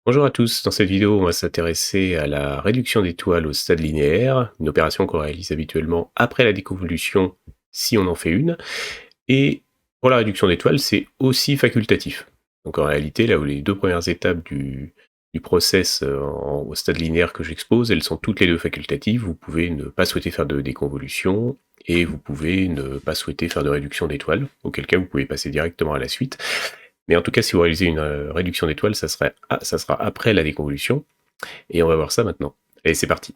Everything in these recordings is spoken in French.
Bonjour à tous, dans cette vidéo on va s'intéresser à la réduction d'étoiles au stade linéaire, une opération qu'on réalise habituellement après la déconvolution si on en fait une, et pour la réduction d'étoiles c'est aussi facultatif. Donc en réalité là où les deux premières étapes du process au stade linéaire que j'expose, elles sont toutes les deux facultatives, vous pouvez ne pas souhaiter faire de déconvolution, et vous pouvez ne pas souhaiter faire de réduction d'étoiles, auquel cas vous pouvez passer directement à la suite. Mais en tout cas, si vous réalisez une réduction d'étoiles, ça sera après la déconvolution. Et on va voir ça maintenant. Allez, c'est parti.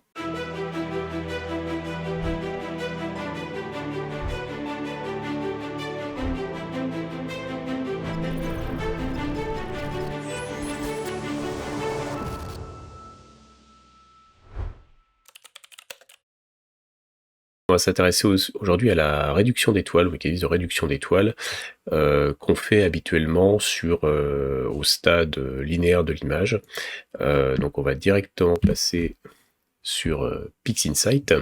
On va s'intéresser aujourd'hui à la réduction d'étoiles, au mécanisme de réduction d'étoiles qu'on fait habituellement au stade linéaire de l'image. Donc on va directement passer sur PixInsight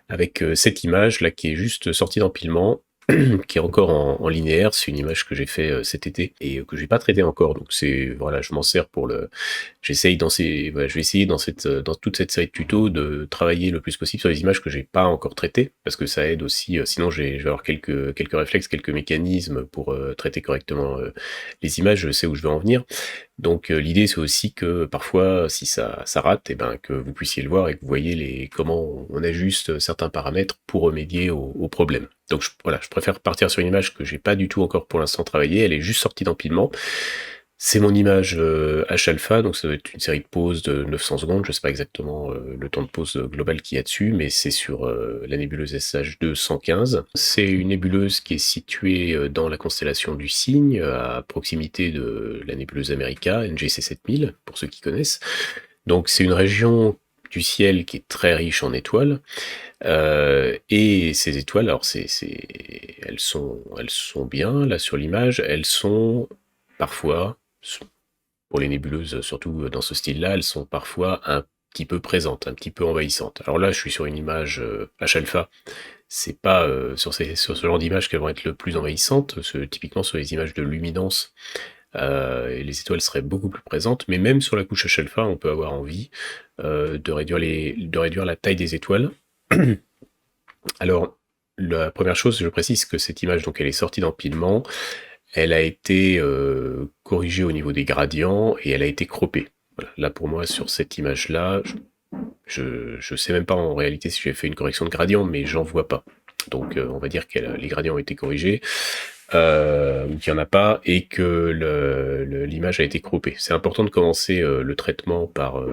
avec cette image là qui est juste sortie d'empilement, qui est encore en linéaire. C'est une image que j'ai fait cet été et que j'ai pas traité encore, donc c'est voilà, je m'en sers pour le j'essaye voilà, je vais essayer dans toute cette série de tutos de travailler le plus possible sur les images que j'ai pas encore traitées, parce que ça aide aussi, sinon je vais avoir quelques réflexes, quelques mécanismes pour traiter correctement les images, je sais où je veux en venir. Donc l'idée c'est aussi que parfois si ça rate, et ben que vous puissiez le voir et que vous voyez comment on ajuste certains paramètres pour remédier au problème. Donc voilà, je préfère partir sur une image que j'ai pas du tout encore pour l'instant travaillée, elle est juste sortie d'empilement. C'est mon image H-alpha, donc ça doit être une série de pauses de 900 secondes, je sais pas exactement le temps de pause global qu'il y a dessus, mais c'est sur la nébuleuse SH2 115. C'est une nébuleuse qui est située dans la constellation du Cygne, à proximité de la nébuleuse America, NGC 7000, pour ceux qui connaissent. Donc c'est une région du ciel qui est très riche en étoiles, et ces étoiles, alors elles sont bien, là sur l'image, elles sont parfois, pour les nébuleuses, surtout dans ce style-là, elles sont parfois un petit peu présentes, un petit peu envahissantes. Alors là, je suis sur une image H-alpha, c'est pas sur ce genre d'image qu'elles vont être le plus envahissantes, typiquement sur les images de luminance, et les étoiles seraient beaucoup plus présentes, mais même sur la couche H-alpha, on peut avoir envie de réduire la taille des étoiles. Alors, la première chose, je précise que cette image, donc elle est sortie d'empilement, elle a été corrigée au niveau des gradients et elle a été croppée. Voilà. Là pour moi, sur cette image-là, je sais même pas en réalité si j'ai fait une correction de gradient, mais j'en vois pas. Donc on va dire que les gradients ont été corrigés, ou qu'il n'y en a pas, et que l'image a été croppée. C'est important de commencer le traitement par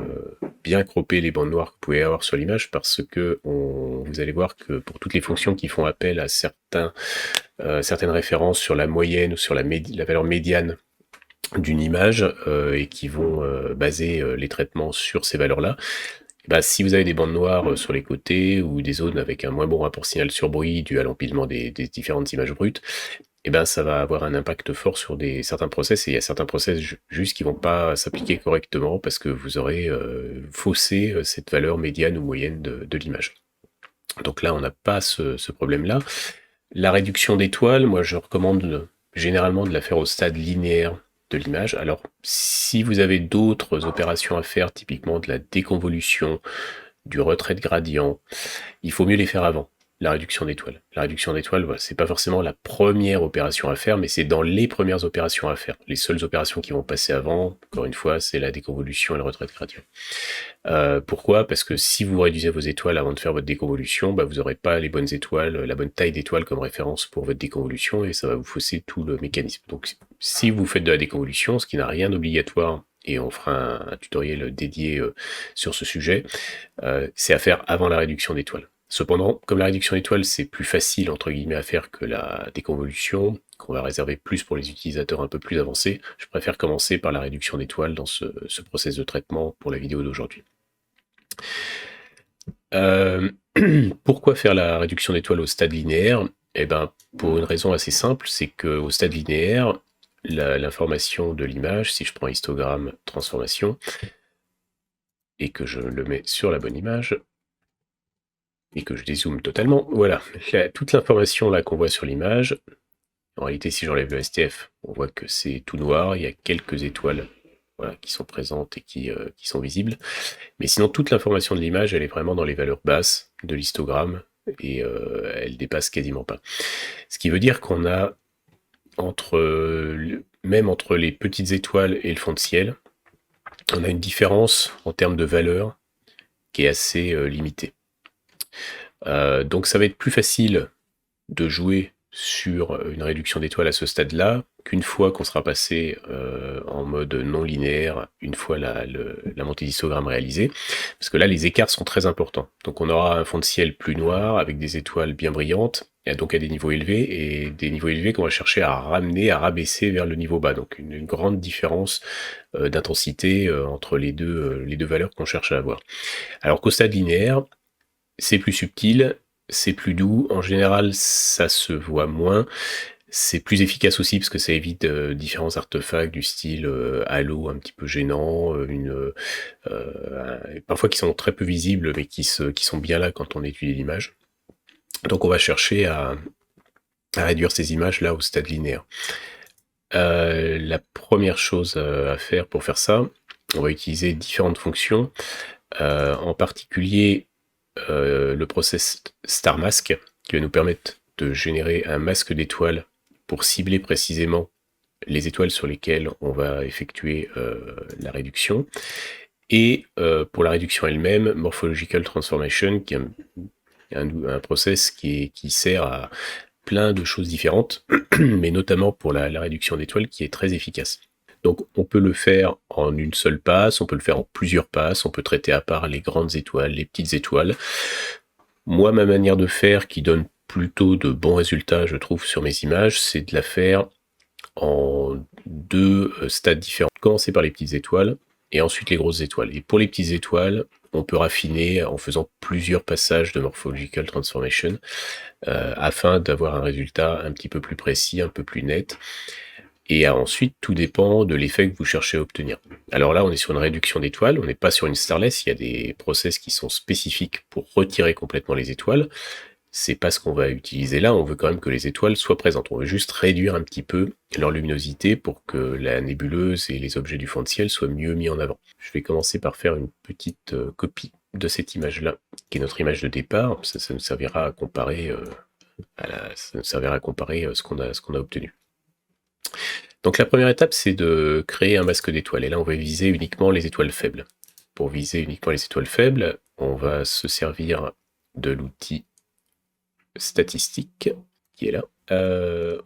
bien cropper les bandes noires que vous pouvez avoir sur l'image, parce que vous allez voir que pour toutes les fonctions qui font appel à certaines références sur la moyenne ou sur la valeur médiane d'une image, et qui vont baser les traitements sur ces valeurs-là, bah, si vous avez des bandes noires sur les côtés ou des zones avec un moins bon rapport signal sur bruit dû à l'empilement des différentes images brutes, et ben ça va avoir un impact fort sur certains process, et il y a certains process juste qui vont pas s'appliquer correctement parce que vous aurez faussé cette valeur médiane ou moyenne de l'image. Donc là, on n'a pas ce problème-là. La réduction d'étoiles, moi je recommande généralement de la faire au stade linéaire de l'image. Alors si vous avez d'autres opérations à faire, typiquement de la déconvolution, du retrait de gradient, il faut mieux les faire avant la réduction d'étoiles. La réduction d'étoiles, voilà, c'est pas forcément la première opération à faire, mais c'est dans les premières opérations à faire. Les seules opérations qui vont passer avant, encore une fois, c'est la déconvolution et le retrait de gradient. Pourquoi? Parce que si vous réduisez vos étoiles avant de faire votre déconvolution, bah, vous n'aurez pas les bonnes étoiles, la bonne taille d'étoiles comme référence pour votre déconvolution, et ça va vous fausser tout le mécanisme. Donc si vous faites de la déconvolution, ce qui n'a rien d'obligatoire, et on fera un tutoriel dédié sur ce sujet, c'est à faire avant la réduction d'étoiles. Cependant, comme la réduction d'étoiles c'est plus facile entre guillemets à faire que la déconvolution, qu'on va réserver plus pour les utilisateurs un peu plus avancés, je préfère commencer par la réduction d'étoiles dans ce process de traitement pour la vidéo d'aujourd'hui. Pourquoi faire la réduction d'étoiles au stade linéaire? Eh ben, pour une raison assez simple, c'est qu'au stade linéaire, l'information de l'image, si je prends histogramme transformation, et que je le mets sur la bonne image, et que je dézoome totalement, voilà, toute l'information là qu'on voit sur l'image, en réalité si j'enlève le STF, on voit que c'est tout noir, il y a quelques étoiles voilà, qui sont présentes et qui sont visibles. Mais sinon, toute l'information de l'image, elle est vraiment dans les valeurs basses de l'histogramme et elle dépasse quasiment pas. Ce qui veut dire qu'on a même entre les petites étoiles et le fond de ciel, on a une différence en termes de valeur qui est assez limitée. Donc ça va être plus facile de jouer sur une réduction d'étoiles à ce stade-là qu'une fois qu'on sera passé en mode non linéaire, une fois la montée d'histogramme réalisée, parce que là les écarts sont très importants. Donc on aura un fond de ciel plus noir avec des étoiles bien brillantes, et donc à des niveaux élevés, et des niveaux élevés qu'on va chercher à ramener, à rabaisser vers le niveau bas. Donc une grande différence d'intensité entre les deux valeurs qu'on cherche à avoir. Alors qu'au stade linéaire, c'est plus subtil, c'est plus doux, en général ça se voit moins, c'est plus efficace aussi parce que ça évite différents artefacts du style halo un petit peu gênant, parfois qui sont très peu visibles mais qui sont bien là quand on étudie l'image. Donc on va chercher à réduire ces images là au stade linéaire. La première chose à faire pour faire ça, on va utiliser différentes fonctions, en particulier le process Star Mask qui va nous permettre de générer un masque d'étoiles pour cibler précisément les étoiles sur lesquelles on va effectuer la réduction. Et pour la réduction elle-même, Morphological Transformation, qui est un process qui sert à plein de choses différentes, mais notamment pour la réduction d'étoiles qui est très efficace. Donc on peut le faire en une seule passe, on peut le faire en plusieurs passes, on peut traiter à part les grandes étoiles, les petites étoiles. Moi, ma manière de faire, qui donne plutôt de bons résultats, je trouve, sur mes images, c'est de la faire en deux stades différents. Commencer par les petites étoiles, et ensuite les grosses étoiles. Et pour les petites étoiles, on peut raffiner en faisant plusieurs passages de Morphological Transformation, afin d'avoir un résultat un petit peu plus précis, un peu plus net. Et ensuite, tout dépend de l'effet que vous cherchez à obtenir. Alors là, on est sur une réduction d'étoiles, on n'est pas sur une starless, il y a des process qui sont spécifiques pour retirer complètement les étoiles. C'est pas ce qu'on va utiliser là, on veut quand même que les étoiles soient présentes. On veut juste réduire un petit peu leur luminosité pour que la nébuleuse et les objets du fond de ciel soient mieux mis en avant. Je vais commencer par faire une petite copie de cette image-là, qui est notre image de départ. Ça nous servira à comparer, ce qu'on a obtenu. Donc la première étape, c'est de créer un masque d'étoiles. Et là, on va viser uniquement les étoiles faibles. Pour viser uniquement les étoiles faibles, on va se servir de l'outil statistique qui est là.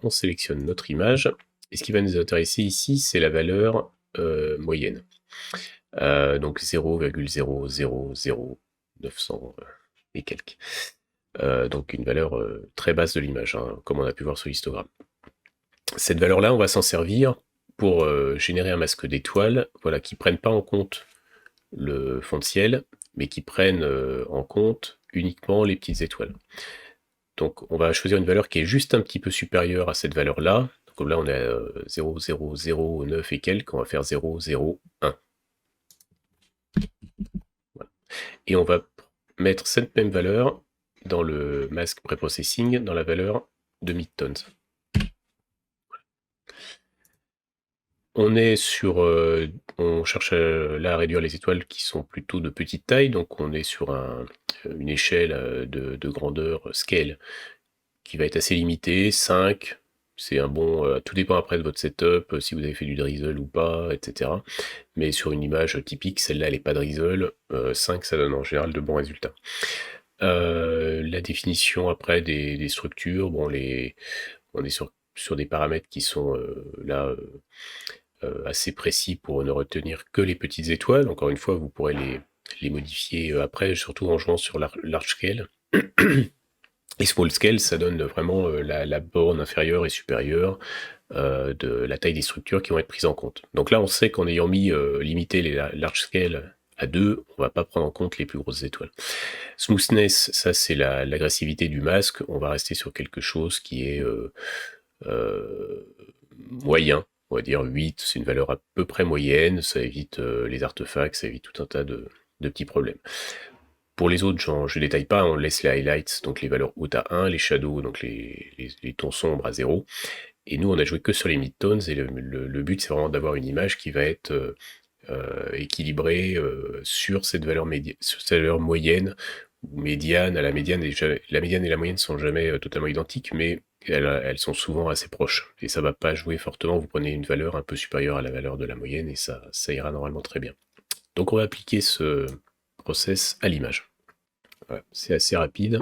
On sélectionne notre image. Et ce qui va nous intéresser ici, c'est la valeur moyenne. Donc 0,000900 et quelques. Donc une valeur très basse de l'image, hein, comme on a pu voir sur l'histogramme. Cette valeur-là, on va s'en servir pour générer un masque d'étoiles, voilà, qui ne prennent pas en compte le fond de ciel, mais qui prennent en compte uniquement les petites étoiles. Donc on va choisir une valeur qui est juste un petit peu supérieure à cette valeur-là. Donc là on est à 0,009 et quelques, on va faire 0,01. Voilà. Et on va mettre cette même valeur dans le masque préprocessing, dans la valeur de midtones. On est sur, on cherche là à réduire les étoiles qui sont plutôt de petite taille, donc on est sur une échelle de grandeur scale qui va être assez limitée, 5, c'est un bon, tout dépend après de votre setup, si vous avez fait du drizzle ou pas, etc. Mais sur une image typique, celle-là elle n'est pas drizzle, 5 ça donne en général de bons résultats. La définition après des structures, bon on est sur des paramètres qui sont là assez précis pour ne retenir que les petites étoiles. Encore une fois, vous pourrez les modifier après, surtout en jouant sur large scale. Et small scale, ça donne vraiment la borne inférieure et supérieure de la taille des structures qui vont être prises en compte. Donc là, on sait qu'en ayant limité les large scale à 2, on va pas prendre en compte les plus grosses étoiles. Smoothness, ça c'est l'agressivité du masque. On va rester sur quelque chose qui est moyen. On va dire 8, c'est une valeur à peu près moyenne, ça évite les artefacts, ça évite tout un tas de petits problèmes. Pour les autres, je détaille pas, on laisse les highlights, donc les valeurs hautes à 1, les shadows, donc les tons sombres à 0, Et nous, on a joué que sur les midtones, et le but, c'est vraiment d'avoir une image qui va être équilibrée sur cette valeur moyenne ou médiane. À la médiane, la médiane et la moyenne sont jamais totalement identiques, mais elles sont souvent assez proches. Et ça va pas jouer fortement, vous prenez une valeur un peu supérieure à la valeur de la moyenne, et ça ira normalement très bien. Donc on va appliquer ce process à l'image. Voilà, c'est assez rapide.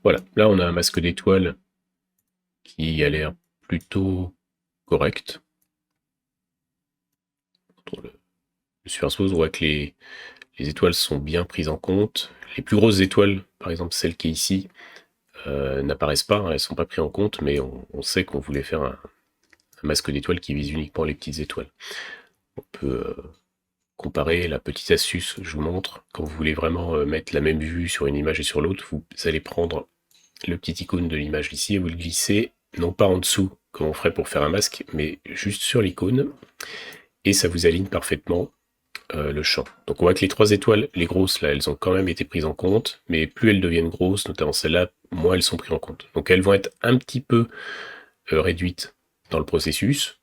Voilà, là on a un masque d'étoiles qui a l'air plutôt correct. Le superpose, on voit que les étoiles sont bien prises en compte. Les plus grosses étoiles, par exemple celle qui est ici, n'apparaissent pas, elles ne sont pas prises en compte, mais on sait qu'on voulait faire un masque d'étoiles qui vise uniquement les petites étoiles. On peut comparer la petite astuce, je vous montre. Quand vous voulez vraiment mettre la même vue sur une image et sur l'autre, vous allez prendre le petit icône de l'image ici et vous le glissez, non pas en dessous, comme on ferait pour faire un masque, mais juste sur l'icône, et ça vous aligne parfaitement le champ. Donc on voit que les 3 étoiles, les grosses là, elles ont quand même été prises en compte, mais plus elles deviennent grosses, notamment celles-là, moins elles sont prises en compte. Donc elles vont être un petit peu réduites dans le processus,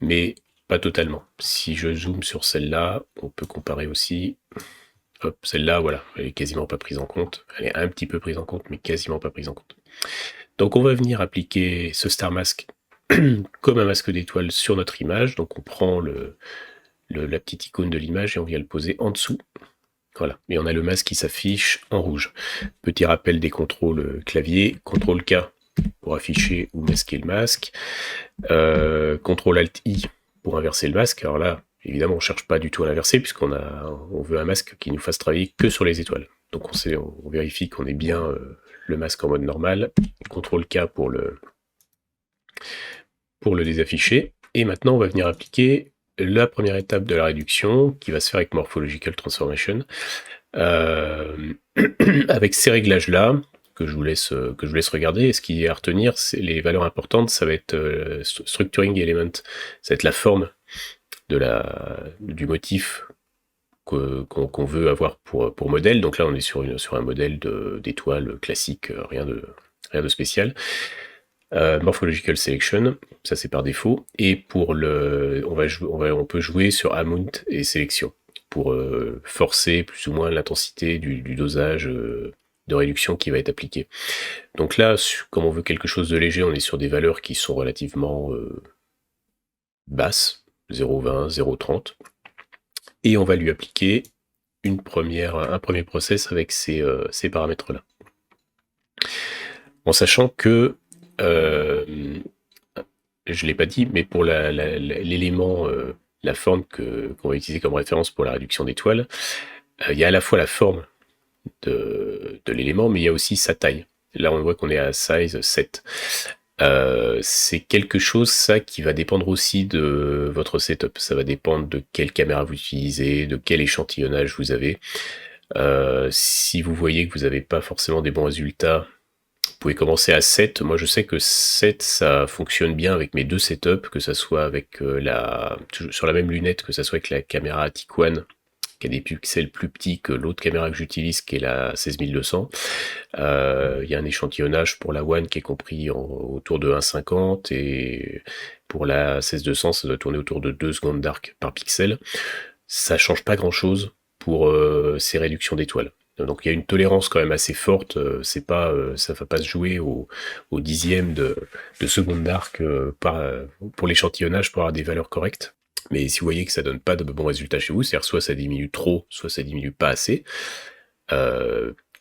mais pas totalement. Si je zoome sur celle-là, on peut comparer aussi. Hop, celle-là, voilà, elle est quasiment pas prise en compte. Elle est un petit peu prise en compte, mais quasiment pas prise en compte. Donc on va venir appliquer ce star mask comme un masque d'étoile sur notre image. Donc on prend la petite icône de l'image et on vient le poser en dessous. Voilà, et on a le masque qui s'affiche en rouge. Petit rappel des contrôles clavier, CTRL-K pour afficher ou masquer le masque, CTRL-ALT-I pour inverser le masque. Alors là, évidemment, on ne cherche pas du tout à l'inverser puisqu'on veut un masque qui nous fasse travailler que sur les étoiles. Donc on vérifie qu'on ait bien le masque en mode normal. CTRL-K pour le désafficher. Et maintenant, on va venir appliquer la première étape de la réduction qui va se faire avec Morphological Transformation. Avec ces réglages-là, que je vous laisse regarder, et ce qui est à retenir, c'est les valeurs importantes, ça va être Structuring Element, ça va être la forme du motif qu'on veut avoir pour modèle. Donc là, on est sur un modèle d'étoile classique, rien de spécial. Morphological Selection, ça c'est par défaut, et pour on peut jouer sur Amount et Sélection pour forcer plus ou moins l'intensité du dosage de réduction qui va être appliqué. Donc là, comme on veut quelque chose de léger, on est sur des valeurs qui sont relativement basses, 0,20, 0,30, et on va lui appliquer un premier process avec ces paramètres-là. En sachant que je ne l'ai pas dit, mais pour l'élément, la forme qu'on va utiliser comme référence pour la réduction d'étoiles, il y a à la fois la forme de l'élément, mais il y a aussi sa taille. Là, on voit qu'on est à size 7. C'est quelque chose, ça, qui va dépendre aussi de votre setup. Ça va dépendre de quelle caméra vous utilisez, de quel échantillonnage vous avez. Si vous voyez que vous n'avez pas forcément des bons résultats, vous pouvez commencer à 7. Moi, je sais que 7, ça fonctionne bien avec mes deux setups, que ça soit avec sur la même lunette, que ça soit avec la caméra Tikwan, qui a des pixels plus petits que l'autre caméra que j'utilise, qui est la 16200. Il y a un échantillonnage pour la One qui est compris autour de 1,50, et pour la 16200, ça doit tourner autour de 2 secondes d'arc par pixel. Ça change pas grand-chose pour ces réductions d'étoiles. Donc il y a une tolérance quand même assez forte, ça ne va pas se jouer au dixième de seconde d'arc pour l'échantillonnage pour avoir des valeurs correctes. Mais si vous voyez que ça donne pas de bons résultats chez vous, c'est-à-dire soit ça diminue trop, soit ça diminue pas assez,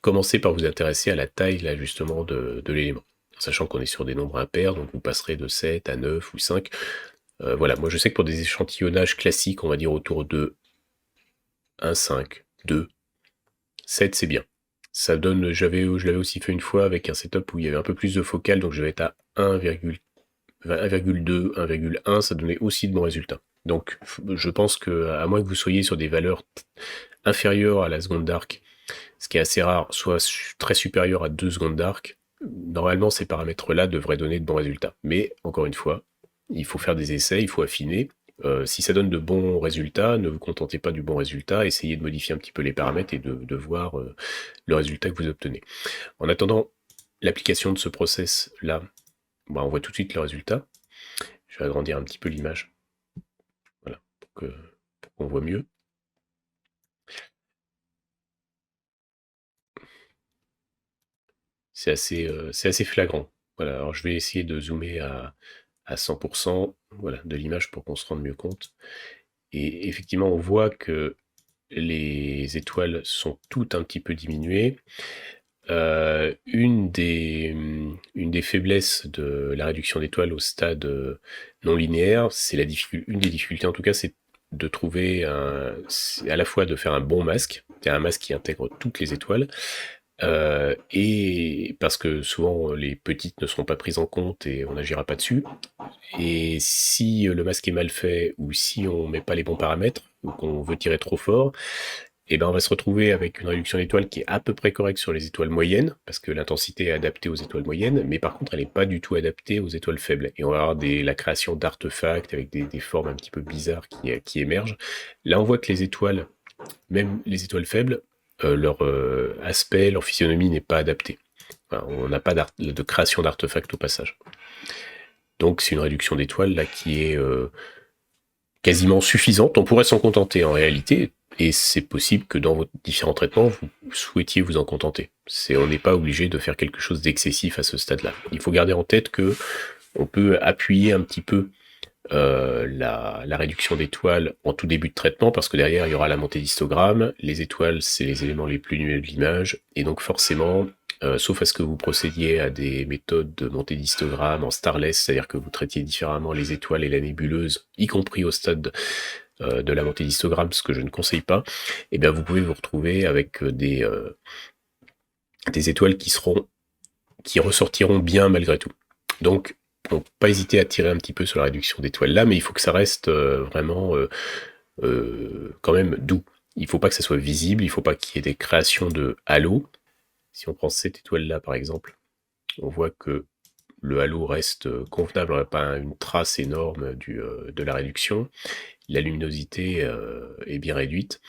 commencez par vous intéresser à la taille là justement de l'élément. Sachant qu'on est sur des nombres impairs, donc vous passerez de 7 à 9 ou 5. Voilà, moi je sais que pour des échantillonnages classiques, on va dire autour de 1,5, 2, 7 c'est bien. Ça donne, je l'avais aussi fait une fois avec un setup où il y avait un peu plus de focale, donc je vais être à 1,2, 1,1, ça donnait aussi de bons résultats. Donc je pense que, à moins que vous soyez sur des valeurs inférieures à la seconde d'arc, ce qui est assez rare, soit très supérieur à 2 secondes d'arc, normalement ces paramètres-là devraient donner de bons résultats. Mais encore une fois, il faut faire des essais, il faut affiner. Si ça donne de bons résultats, ne vous contentez pas du bon résultat, essayez de modifier un petit peu les paramètres et de voir le résultat que vous obtenez. En attendant, l'application de ce process-là, bah, on voit tout de suite le résultat. Je vais agrandir un petit peu l'image, voilà, pour qu'on voit mieux. C'est assez flagrant. Voilà, alors je vais essayer de zoomer à 100%, voilà, de l'image pour qu'on se rende mieux compte. Et effectivement, on voit que les étoiles sont toutes un petit peu diminuées. Une des faiblesses de la réduction d'étoiles au stade non linéaire, c'est une des difficultés en tout cas, c'est de trouver à la fois de faire un bon masque, c'est un masque qui intègre toutes les étoiles, et parce que souvent les petites ne seront pas prises en compte et on n'agira pas dessus. Et si le masque est mal fait ou si on met pas les bons paramètres ou qu'on veut tirer trop fort, et ben on va se retrouver avec une réduction d'étoiles qui est à peu près correcte sur les étoiles moyennes, parce que l'intensité est adaptée aux étoiles moyennes, mais par contre elle n'est pas du tout adaptée aux étoiles faibles. Et on va avoir la création d'artefacts avec des formes un petit peu bizarres qui émergent. Là on voit que les étoiles, même les étoiles faibles, leur aspect, leur physionomie n'est pas adapté. Enfin, on n'a pas de création d'artefacts au passage. Donc c'est une réduction d'étoiles là qui est quasiment suffisante. On pourrait s'en contenter en réalité, et c'est possible que dans vos différents traitements, vous souhaitiez vous en contenter. On n'est pas obligé de faire quelque chose d'excessif à ce stade-là. Il faut garder en tête que on peut appuyer un petit peu la réduction d'étoiles en tout début de traitement, parce que derrière il y aura la montée d'histogramme. Les étoiles, c'est les éléments les plus lumineux de l'image, et donc forcément, sauf à ce que vous procédiez à des méthodes de montée d'histogramme en starless, c'est-à-dire que vous traitiez différemment les étoiles et la nébuleuse, y compris au stade de la montée d'histogramme, ce que je ne conseille pas, et bien vous pouvez vous retrouver avec des étoiles qui ressortiront bien malgré tout. Donc, bon, pas hésiter à tirer un petit peu sur la réduction d'étoiles là, mais il faut que ça reste vraiment quand même doux. Il ne faut pas que ça soit visible, il ne faut pas qu'il y ait des créations de halo. Si on prend cette étoile-là, par exemple, on voit que le halo reste convenable, on n'a pas une trace énorme de la réduction. La luminosité est bien réduite,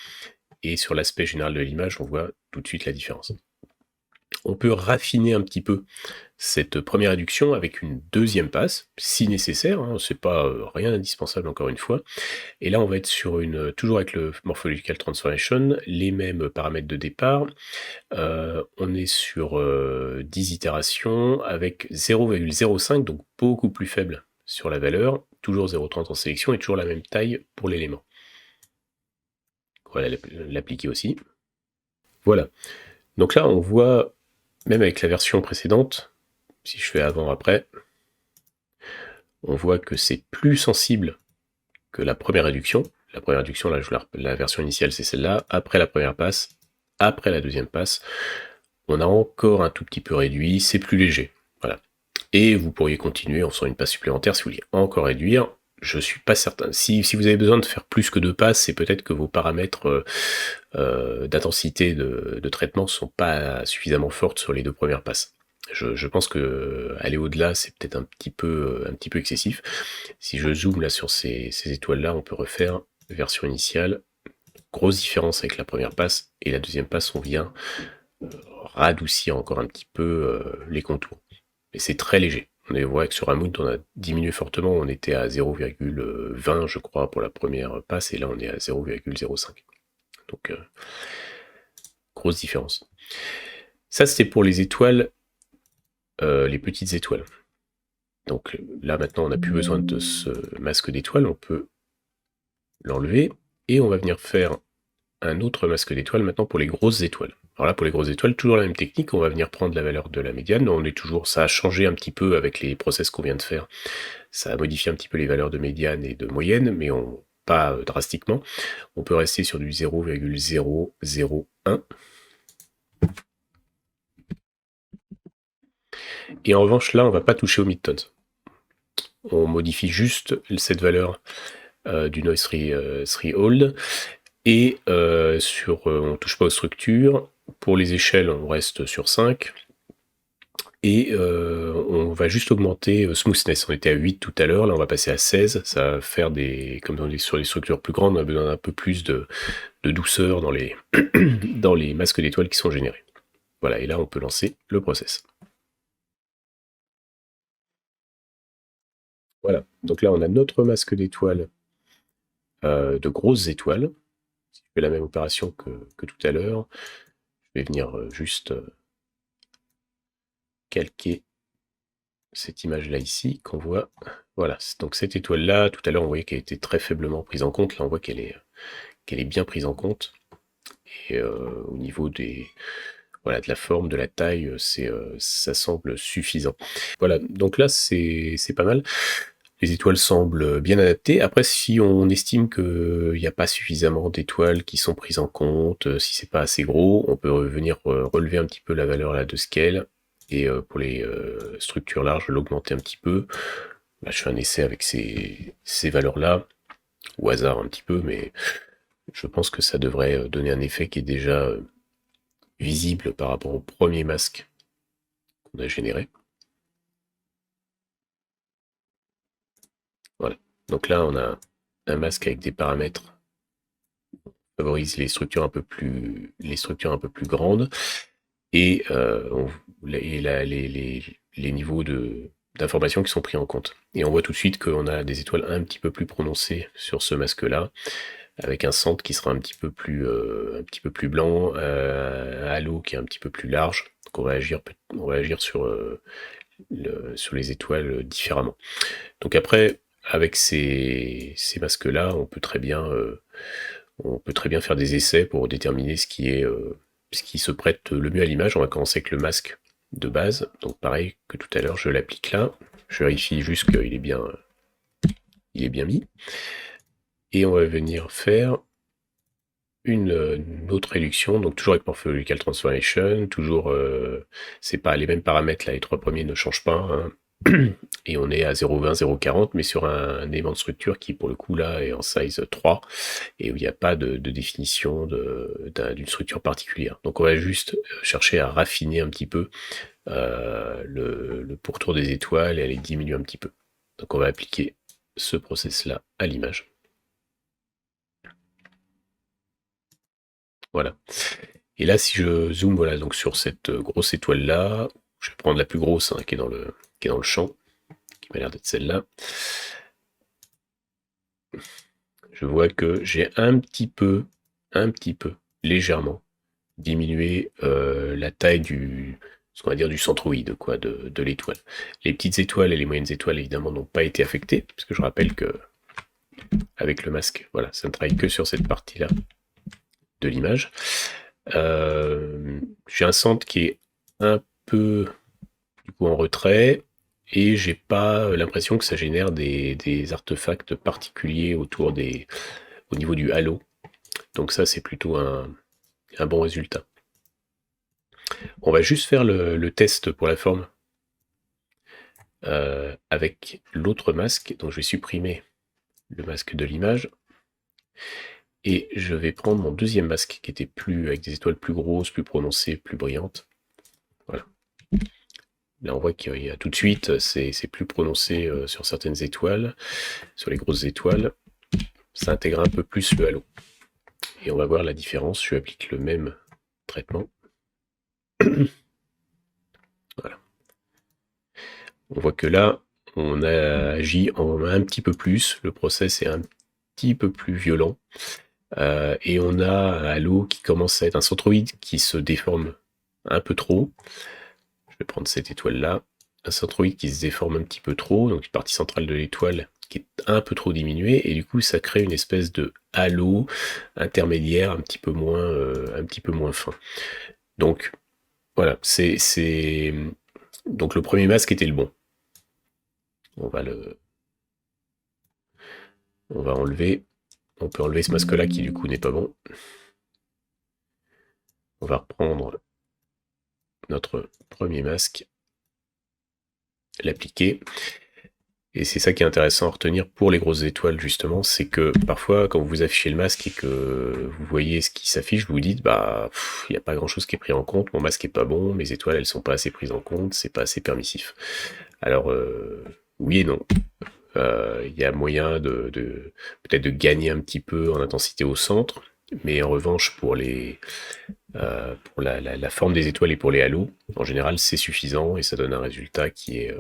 et sur l'aspect général de l'image, on voit tout de suite la différence. On peut raffiner un petit peu cette première réduction avec une deuxième passe, si nécessaire, hein, c'est pas rien d'indispensable encore une fois. Et là, on va être sur toujours avec le Morphological Transformation, les mêmes paramètres de départ. On est sur 10 itérations avec 0,05, donc beaucoup plus faible sur la valeur, toujours 0,30 en sélection et toujours la même taille pour l'élément. Voilà, l'appliquer aussi. Voilà. Donc là, on voit, même avec la version précédente, si je fais avant-après, on voit que c'est plus sensible que la première réduction. La première réduction, là, la version initiale, c'est celle-là. Après la première passe, après la deuxième passe, on a encore un tout petit peu réduit, c'est plus léger. Voilà. Et vous pourriez continuer en faisant une passe supplémentaire si vous vouliez encore réduire. Je suis pas certain. Si vous avez besoin de faire plus que 2 passes, c'est peut-être que vos paramètres d'intensité de traitement sont pas suffisamment fortes sur les 2 premières passes. Je pense que aller au-delà, c'est peut-être un petit peu excessif. Si je zoome là sur ces étoiles-là, on peut refaire version initiale. Grosse différence avec la première passe, et la deuxième passe, on vient radoucir encore un petit peu les contours. Mais c'est très léger. On voit que sur Amoun, on a diminué fortement, on était à 0,20 je crois pour la première passe, et là on est à 0,05. Donc grosse différence. Ça c'était pour les étoiles, les petites étoiles. Donc là maintenant on n'a plus besoin de ce masque d'étoiles, on peut l'enlever, et on va venir faire un autre masque d'étoiles maintenant pour les grosses étoiles. Alors là, pour les grosses étoiles, toujours la même technique, on va venir prendre la valeur de la médiane, ça a changé un petit peu avec les process qu'on vient de faire, ça a modifié un petit peu les valeurs de médiane et de moyenne, mais pas drastiquement. On peut rester sur du 0,001. Et en revanche, là, on va pas toucher au midtones. On modifie juste cette valeur du noise threshold, et on touche pas aux structures. Pour les échelles, on reste sur 5. Et on va juste augmenter smoothness. On était à 8 tout à l'heure, là on va passer à 16. Ça va faire comme sur les structures plus grandes, on a besoin d'un peu plus de douceur dans les, dans les masques d'étoiles qui sont générés. Voilà, et là on peut lancer le process. Voilà, donc là on a notre masque d'étoiles, de grosses étoiles. Si je fais la même opération que tout à l'heure, je vais venir juste calquer cette image-là ici, qu'on voit. Voilà, donc cette étoile-là, tout à l'heure on voyait qu'elle était très faiblement prise en compte, là on voit qu'elle est bien prise en compte. Et au niveau voilà, de la forme, de la taille, ça semble suffisant. Voilà, donc là c'est pas mal. Les étoiles semblent bien adaptées. Après, si on estime qu'il n'y a pas suffisamment d'étoiles qui sont prises en compte, si c'est pas assez gros, on peut venir relever un petit peu la valeur là, de scale, et pour les structures larges, l'augmenter un petit peu. Là, je fais un essai avec ces valeurs-là, au hasard un petit peu, mais je pense que ça devrait donner un effet qui est déjà visible par rapport au premier masque qu'on a généré. Voilà. Donc là, on a un masque avec des paramètres qui favorisent les structures un peu plus grandes, et les niveaux d'informations qui sont pris en compte. Et on voit tout de suite qu'on a des étoiles un petit peu plus prononcées sur ce masque-là, avec un centre qui sera un petit peu plus blanc, un halo qui est un petit peu plus large. Donc on va agir sur les étoiles différemment. Donc après, avec ces masques-là, on peut très bien faire des essais pour déterminer ce qui se prête le mieux à l'image. On va commencer avec le masque de base. Donc pareil que tout à l'heure, je l'applique là. Je vérifie juste qu'il est bien mis. Et on va venir faire une autre réduction, donc toujours avec Morphological Transformation, toujours, c'est pas les mêmes paramètres là, les trois premiers ne changent pas, hein. Et on est à 0,20, 0,40, mais sur un élément de structure qui pour le coup là est en size 3, et où il n'y a pas de définition d'une structure particulière. Donc on va juste chercher à raffiner un petit peu le pourtour des étoiles et à les diminuer un petit peu. Donc on va appliquer ce process là à l'image. Voilà. Et là, si je zoome voilà, donc sur cette grosse étoile-là, je vais prendre la plus grosse, hein, qui est dans le champ, qui m'a l'air d'être celle-là. Je vois que j'ai un petit peu, légèrement, diminué la taille ce qu'on va dire du centroïde, quoi, de l'étoile. Les petites étoiles et les moyennes étoiles, évidemment, n'ont pas été affectées, parce que je rappelle que avec le masque, voilà, ça ne travaille que sur cette partie-là de l'image. J'ai un centre qui est un peu du coup en retrait, et j'ai pas l'impression que ça génère des artefacts particuliers au niveau du halo. Donc ça, c'est plutôt un bon résultat. On va juste faire le test pour la forme avec l'autre masque. Donc je vais supprimer le masque de l'image, et je vais prendre mon deuxième masque qui était avec des étoiles plus grosses, plus prononcées, plus brillantes. Voilà. Là, on voit qu'il y a tout de suite, c'est plus prononcé sur certaines étoiles, sur les grosses étoiles. Ça intègre un peu plus le halo. Et on va voir la différence. Je applique le même traitement. Voilà. On voit que là, on a agi un petit peu plus. Le process est un petit peu plus violent. Et on a un halo qui commence à être un centroïde qui se déforme un peu trop. Je vais prendre cette étoile-là. Un centroïde qui se déforme un petit peu trop, donc une partie centrale de l'étoile qui est un peu trop diminuée, et du coup ça crée une espèce de halo intermédiaire un petit peu moins fin. Donc voilà, donc le premier masque était le bon. On va enlever. On peut enlever ce masque-là qui du coup n'est pas bon. On va reprendre notre premier masque, l'appliquer. Et c'est ça qui est intéressant à retenir pour les grosses étoiles, justement, c'est que parfois, quand vous affichez le masque et que vous voyez ce qui s'affiche, vous vous dites, bah, il n'y a pas grand-chose qui est pris en compte, mon masque est pas bon, mes étoiles, elles sont pas assez prises en compte, c'est pas assez permissif. Alors, oui et non. Il y a moyen peut-être de gagner un petit peu en intensité au centre, mais en revanche, pour la forme des étoiles et pour les halos, en général, c'est suffisant et ça donne un résultat qui est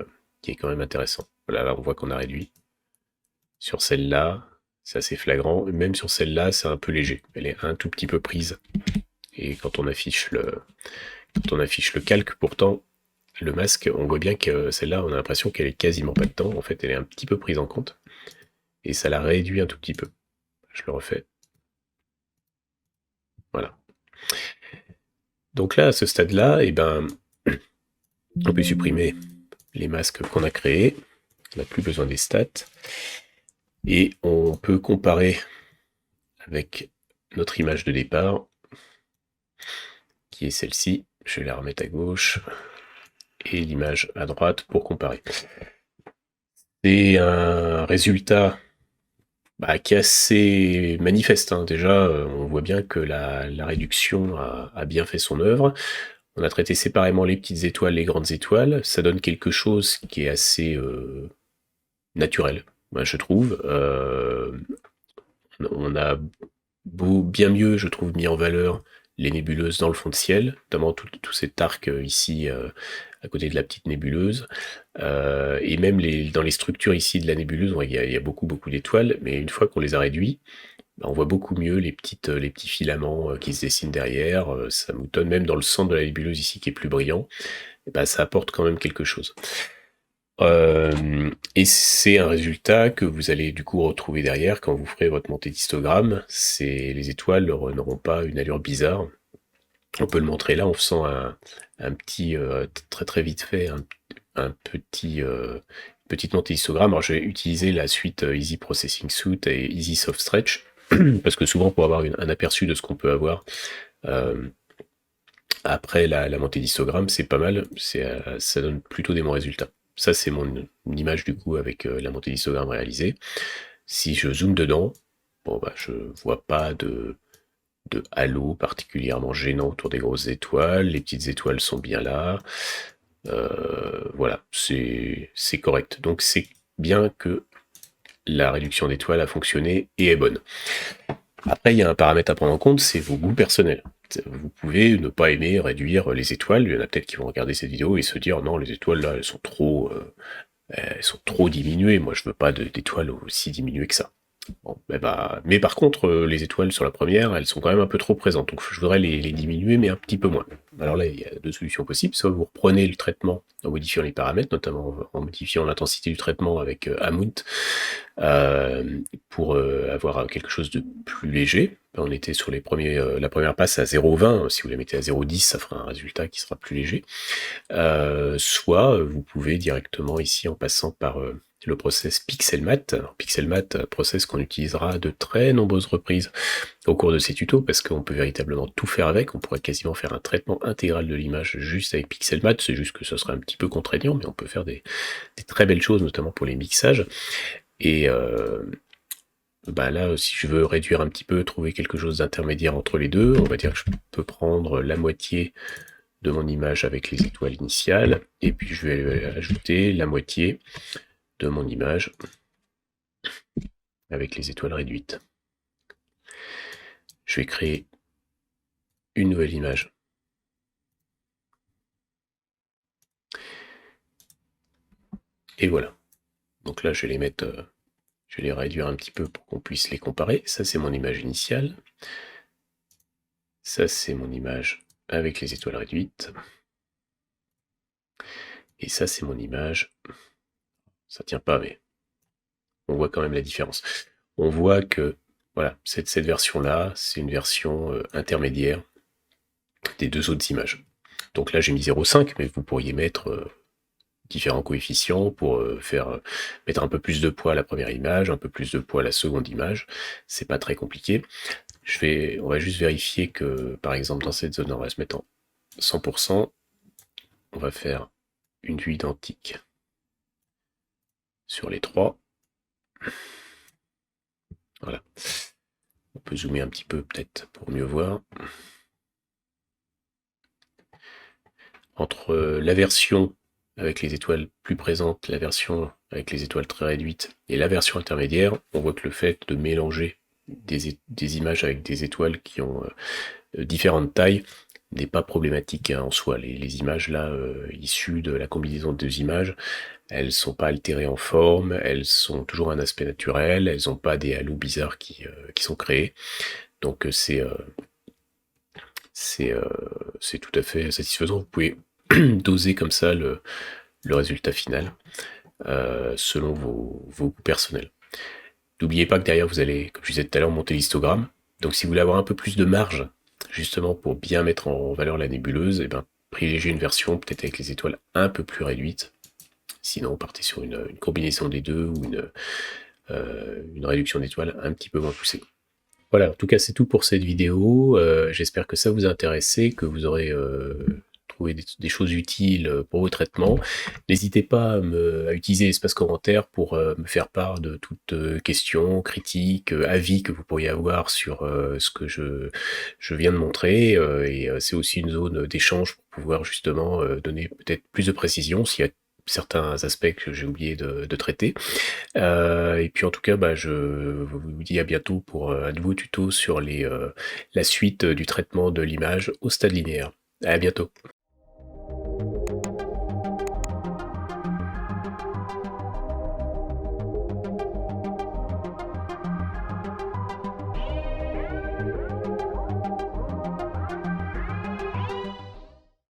quand même intéressant. Voilà, là on voit qu'on a réduit. Sur celle-là, c'est assez flagrant. Même sur celle-là, c'est un peu léger. Elle est un tout petit peu prise. Et quand on affiche le calque, pourtant, le masque, on voit bien que celle-là, on a l'impression qu'elle est quasiment pas dedans. En fait, elle est un petit peu prise en compte. Et ça la réduit un tout petit peu. Je le refais. Voilà. Donc là, à ce stade-là, eh ben, on peut supprimer les masques qu'on a créés. On n'a plus besoin des stats. Et on peut comparer avec notre image de départ, qui est celle-ci. Je vais la remettre à gauche. Et l'image à droite pour comparer. C'est un résultat qui est assez manifeste. Hein. Déjà, on voit bien que la réduction a bien fait son œuvre. On a traité séparément les petites étoiles, les grandes étoiles. Ça donne quelque chose qui est assez naturel, je trouve. On a bien mieux, je trouve, mis en valeur les nébuleuses dans le fond de ciel, notamment tout cet arc ici à côté de la petite nébuleuse. Et même dans les structures ici de la nébuleuse, il y a beaucoup d'étoiles, mais une fois qu'on les a réduits, on voit beaucoup mieux les petits filaments qui se dessinent derrière. Ça moutonne même dans le centre de la nébuleuse ici qui est plus brillant. Et ça apporte quand même quelque chose. Et c'est un résultat que vous allez du coup retrouver derrière quand vous ferez votre montée d'histogramme. Les étoiles n'auront pas une allure bizarre. On peut le montrer là en faisant un petit, très très vite fait, un petit, petite montée d'histogramme. Alors je vais utiliser la suite Easy Processing Suite et Easy Soft Stretch, parce que souvent pour avoir un aperçu de ce qu'on peut avoir après la montée d'histogramme, c'est pas mal, ça donne plutôt des bons résultats. Ça c'est mon image du coup avec la montée d'histogramme réalisée. Si je zoome dedans, je vois pas de halo particulièrement gênant autour des grosses étoiles, les petites étoiles sont bien là, voilà, c'est correct. Donc c'est bien que la réduction d'étoiles a fonctionné et est bonne. Après, il y a un paramètre à prendre en compte, c'est vos goûts personnels. Vous pouvez ne pas aimer réduire les étoiles, il y en a peut-être qui vont regarder cette vidéo et se dire non, les étoiles là, elles sont trop diminuées, moi je veux pas d'étoiles aussi diminuées que ça. Bon, mais par contre, les étoiles sur la première, elles sont quand même un peu trop présentes, donc je voudrais les diminuer, mais un petit peu moins. Alors là, il y a deux solutions possibles. Soit vous reprenez le traitement en modifiant les paramètres, notamment en modifiant l'intensité du traitement avec Amount, pour avoir quelque chose de plus léger. On était sur la première passe à 0,20, si vous la mettez à 0,10, ça fera un résultat qui sera plus léger. Soit vous pouvez directement ici, en passant par le process Pixelmat. Alors, Pixelmat, process qu'on utilisera de très nombreuses reprises au cours de ces tutos, parce qu'on peut véritablement tout faire avec. On pourrait quasiment faire un traitement intégral de l'image juste avec Pixelmat. C'est juste que ça serait un petit peu contraignant, mais on peut faire des très belles choses, notamment pour les mixages. Et là, si je veux réduire un petit peu, trouver quelque chose d'intermédiaire entre les deux, on va dire que je peux prendre la moitié de mon image avec les étoiles initiales, et puis je vais ajouter la moitié de mon image avec les étoiles réduites. Je vais créer une nouvelle image. Et voilà. Donc là, je vais les réduire un petit peu pour qu'on puisse les comparer. Ça, c'est mon image initiale. Ça, c'est mon image avec les étoiles réduites. Et ça, c'est mon image. Ça tient pas, mais on voit quand même la différence. On voit que voilà, cette version-là, c'est une version intermédiaire des deux autres images. Donc là, j'ai mis 0,5, mais vous pourriez mettre différents coefficients pour mettre un peu plus de poids à la première image, un peu plus de poids à la seconde image. C'est pas très compliqué. On va juste vérifier que, par exemple, dans cette zone, on va se mettre en 100%. On va faire une vue identique sur les trois. Voilà. On peut zoomer un petit peu peut-être pour mieux voir. Entre la version avec les étoiles plus présentes, la version avec les étoiles très réduites et la version intermédiaire, on voit que le fait de mélanger des images avec des étoiles qui ont différentes tailles, n'est pas problématique hein, en soi. Les images là, issues de la combinaison de deux images, elles sont pas altérées en forme, elles sont toujours un aspect naturel, elles n'ont pas des halos bizarres qui sont créés. Donc c'est tout à fait satisfaisant. Vous pouvez doser comme ça le résultat final selon vos goûts personnels. N'oubliez pas que derrière, vous allez, comme je disais tout à l'heure, monter l'histogramme. Donc si vous voulez avoir un peu plus de marge, justement pour bien mettre en valeur la nébuleuse, eh ben, privilégiez une version peut-être avec les étoiles un peu plus réduites. Sinon, partez sur une combinaison des deux ou une réduction d'étoiles un petit peu moins poussée. Voilà, en tout cas, c'est tout pour cette vidéo. J'espère que ça vous a intéressé, que vous aurez trouvé des choses utiles pour vos traitements. N'hésitez pas à utiliser l'espace commentaire pour me faire part de toutes questions, critiques, avis que vous pourriez avoir sur ce que je viens de montrer. Et c'est aussi une zone d'échange pour pouvoir justement donner peut-être plus de précision s'il y a certains aspects que j'ai oublié de traiter. Et puis en tout cas, bah, je vous dis à bientôt pour un nouveau tuto sur la suite du traitement de l'image au stade linéaire. À bientôt.